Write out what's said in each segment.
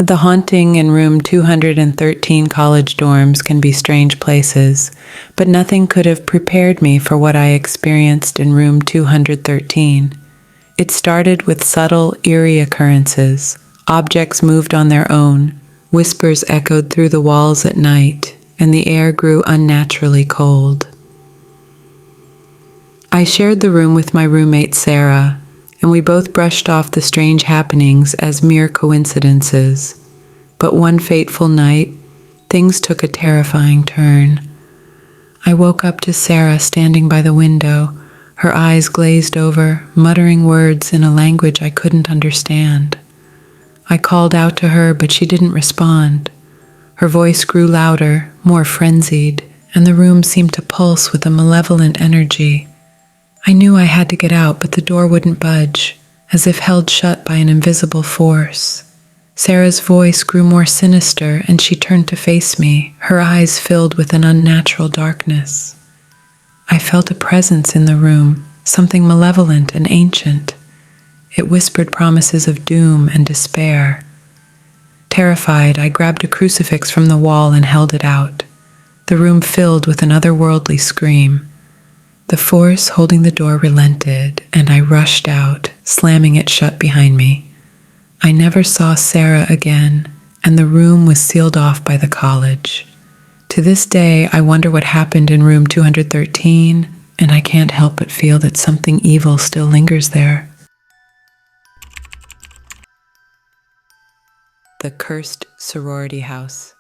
The haunting in room 213 college dorms can be strange places, but nothing could have prepared me for what I experienced in room 213. It started with subtle, eerie occurrences. Objects moved on their own, whispers echoed through the walls at night, and the air grew unnaturally cold. I shared the room with my roommate Sarah, and we both brushed off the strange happenings as mere coincidences. But one fateful night, things took a terrifying turn. I woke up to Sarah standing by the window, her eyes glazed over, muttering words in a language I couldn't understand. I called out to her, but she didn't respond. Her voice grew louder, more frenzied, and the room seemed to pulse with a malevolent energy. I knew I had to get out, but the door wouldn't budge, as if held shut by an invisible force. Sarah's voice grew more sinister, and she turned to face me, her eyes filled with an unnatural darkness. I felt a presence in the room, something malevolent and ancient. It whispered promises of doom and despair. Terrified, I grabbed a crucifix from the wall and held it out. The room filled with an otherworldly scream. The force holding the door relented, and I rushed out, slamming it shut behind me. I never saw Sarah again, and the room was sealed off by the college. To this day, I wonder what happened in room 213, and I can't help but feel that something evil still lingers there. The Cursed Sorority House.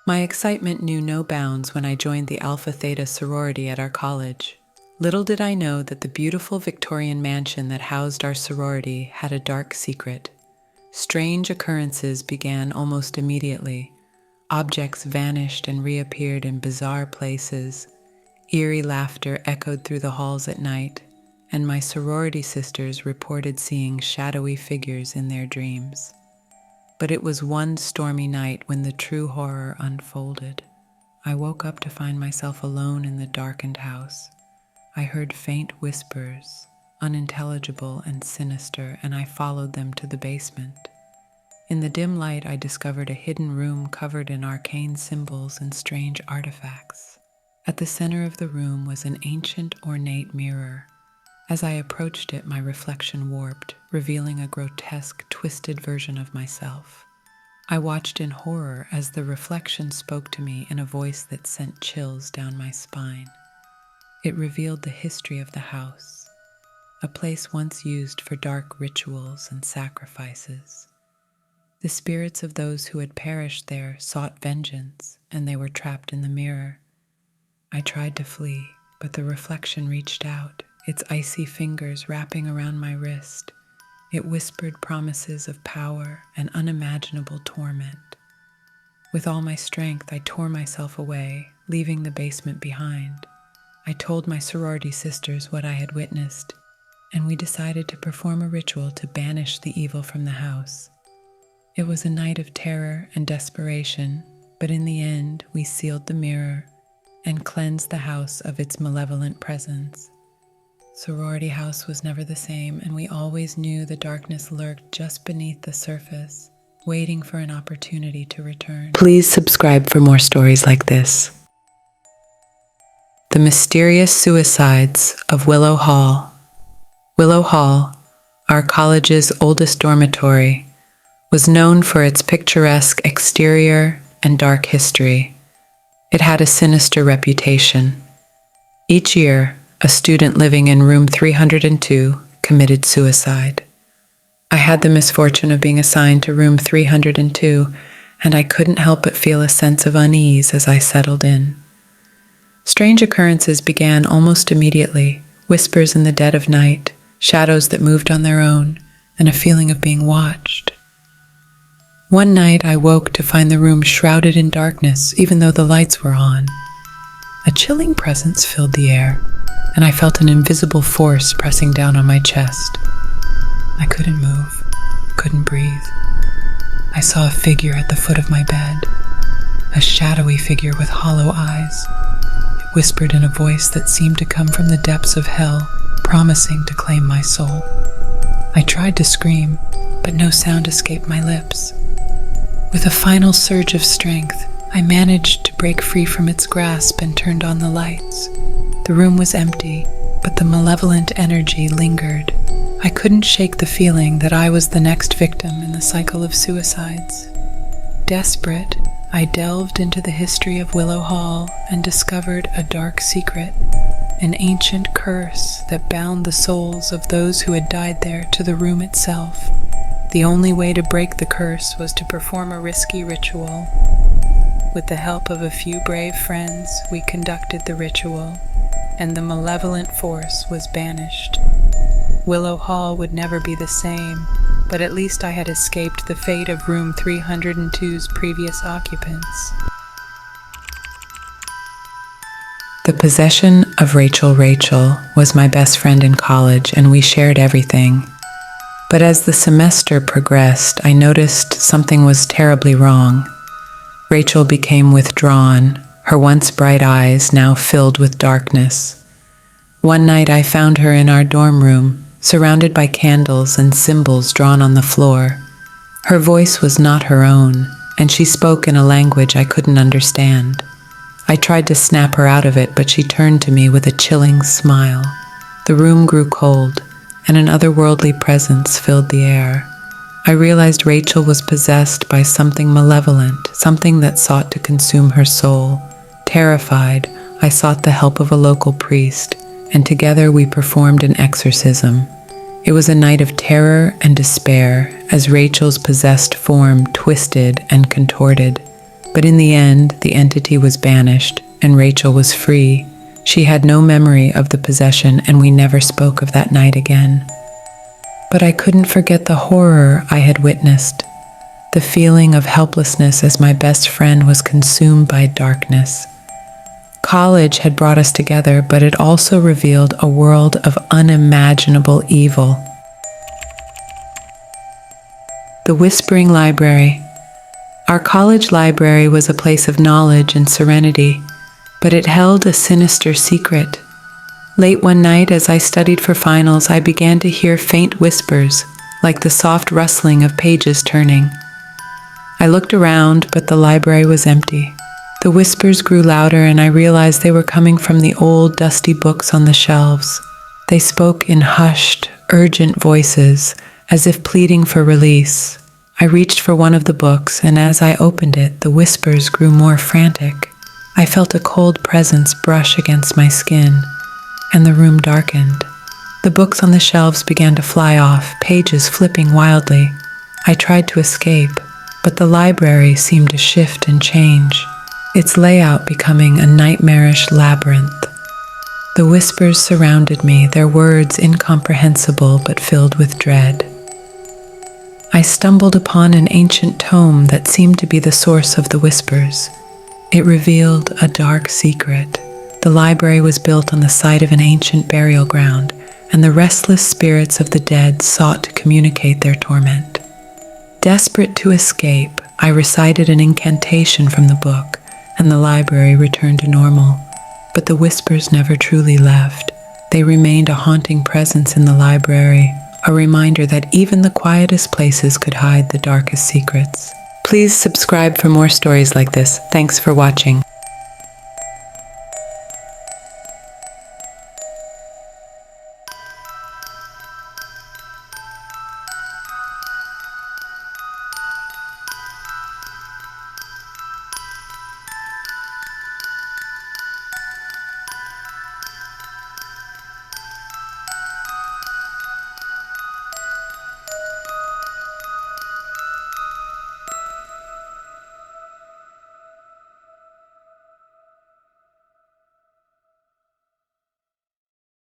My excitement knew no bounds when I joined the Alpha Theta sorority at our college. Little did I know that the beautiful Victorian mansion that housed our sorority had a dark secret. Strange occurrences began almost immediately. Objects vanished and reappeared in bizarre places. Eerie laughter echoed through the halls at night, and my sorority sisters reported seeing shadowy figures in their dreams. But it was one stormy night when the true horror unfolded. I woke up to find myself alone in the darkened house. I heard faint whispers, unintelligible and sinister, and I followed them to the basement. In the dim light, I discovered a hidden room covered in arcane symbols and strange artifacts. At the center of the room was an ancient, ornate mirror. As I approached it, my reflection warped, revealing a grotesque, twisted version of myself. I watched in horror as the reflection spoke to me in a voice that sent chills down my spine. It revealed the history of the house, a place once used for dark rituals and sacrifices. The spirits of those who had perished there sought vengeance, and they were trapped in the mirror. I tried to flee, but the reflection reached out, its icy fingers wrapping around my wrist. It whispered promises of power and unimaginable torment. With all my strength, I tore myself away, leaving the basement behind. I told my sorority sisters what I had witnessed, and we decided to perform a ritual to banish the evil from the house. It was a night of terror and desperation, but in the end, we sealed the mirror and cleansed the house of its malevolent presence. Sorority House was never the same, and we always knew the darkness lurked just beneath the surface, waiting for an opportunity to return. Please subscribe for more stories like this. The Mysterious Suicides of Willow Hall. Willow Hall, our college's oldest dormitory, was known for its picturesque exterior and dark history. It had a sinister reputation. Each year, a student living in room 302 committed suicide. I had the misfortune of being assigned to room 302, and I couldn't help but feel a sense of unease as I settled in. Strange occurrences began almost immediately, whispers in the dead of night, shadows that moved on their own, and a feeling of being watched. One night I woke to find the room shrouded in darkness, even though the lights were on. A chilling presence filled the air, and I felt an invisible force pressing down on my chest. I couldn't move, couldn't breathe. I saw a figure at the foot of my bed, a shadowy figure with hollow eyes. It whispered in a voice that seemed to come from the depths of hell, promising to claim my soul. I tried to scream, but no sound escaped my lips. With a final surge of strength, I managed to break free from its grasp and turned on the lights. The room was empty, but the malevolent energy lingered. I couldn't shake the feeling that I was the next victim in the cycle of suicides. Desperate, I delved into the history of Willow Hall and discovered a dark secret, an ancient curse that bound the souls of those who had died there to the room itself. The only way to break the curse was to perform a risky ritual. With the help of a few brave friends, we conducted the ritual, and the malevolent force was banished. Willow Hall would never be the same, but at least I had escaped the fate of room 302's previous occupants. The possession of Rachel was my best friend in college, and we shared everything. But as the semester progressed, I noticed something was terribly wrong. Rachel became withdrawn, her once bright eyes now filled with darkness. One night I found her in our dorm room, surrounded by candles and symbols drawn on the floor. Her voice was not her own, and she spoke in a language I couldn't understand. I tried to snap her out of it, but she turned to me with a chilling smile. The room grew cold, and an otherworldly presence filled the air. I realized Rachel was possessed by something malevolent, something that sought to consume her soul. Terrified, I sought the help of a local priest, and together we performed an exorcism. It was a night of terror and despair as Rachel's possessed form twisted and contorted. But in the end, the entity was banished, and Rachel was free. She had no memory of the possession, and we never spoke of that night again. But I couldn't forget the horror I had witnessed, the feeling of helplessness as my best friend was consumed by darkness. College had brought us together, but it also revealed a world of unimaginable evil. The Whispering Library. Our college library was a place of knowledge and serenity, but it held a sinister secret. Late one night, as I studied for finals, I began to hear faint whispers, like the soft rustling of pages turning. I looked around, but the library was empty. The whispers grew louder, and I realized they were coming from the old, dusty books on the shelves. They spoke in hushed, urgent voices, as if pleading for release. I reached for one of the books, and as I opened it, the whispers grew more frantic. I felt a cold presence brush against my skin, and the room darkened. The books on the shelves began to fly off, pages flipping wildly. I tried to escape, but the library seemed to shift and change, its layout becoming a nightmarish labyrinth. The whispers surrounded me, their words incomprehensible but filled with dread. I stumbled upon an ancient tome that seemed to be the source of the whispers. It revealed a dark secret. The library was built on the site of an ancient burial ground, and the restless spirits of the dead sought to communicate their torment. Desperate to escape, I recited an incantation from the book, and the library returned to normal. But the whispers never truly left. They remained a haunting presence in the library, a reminder that even the quietest places could hide the darkest secrets. Please subscribe for more stories like this. Thanks for watching.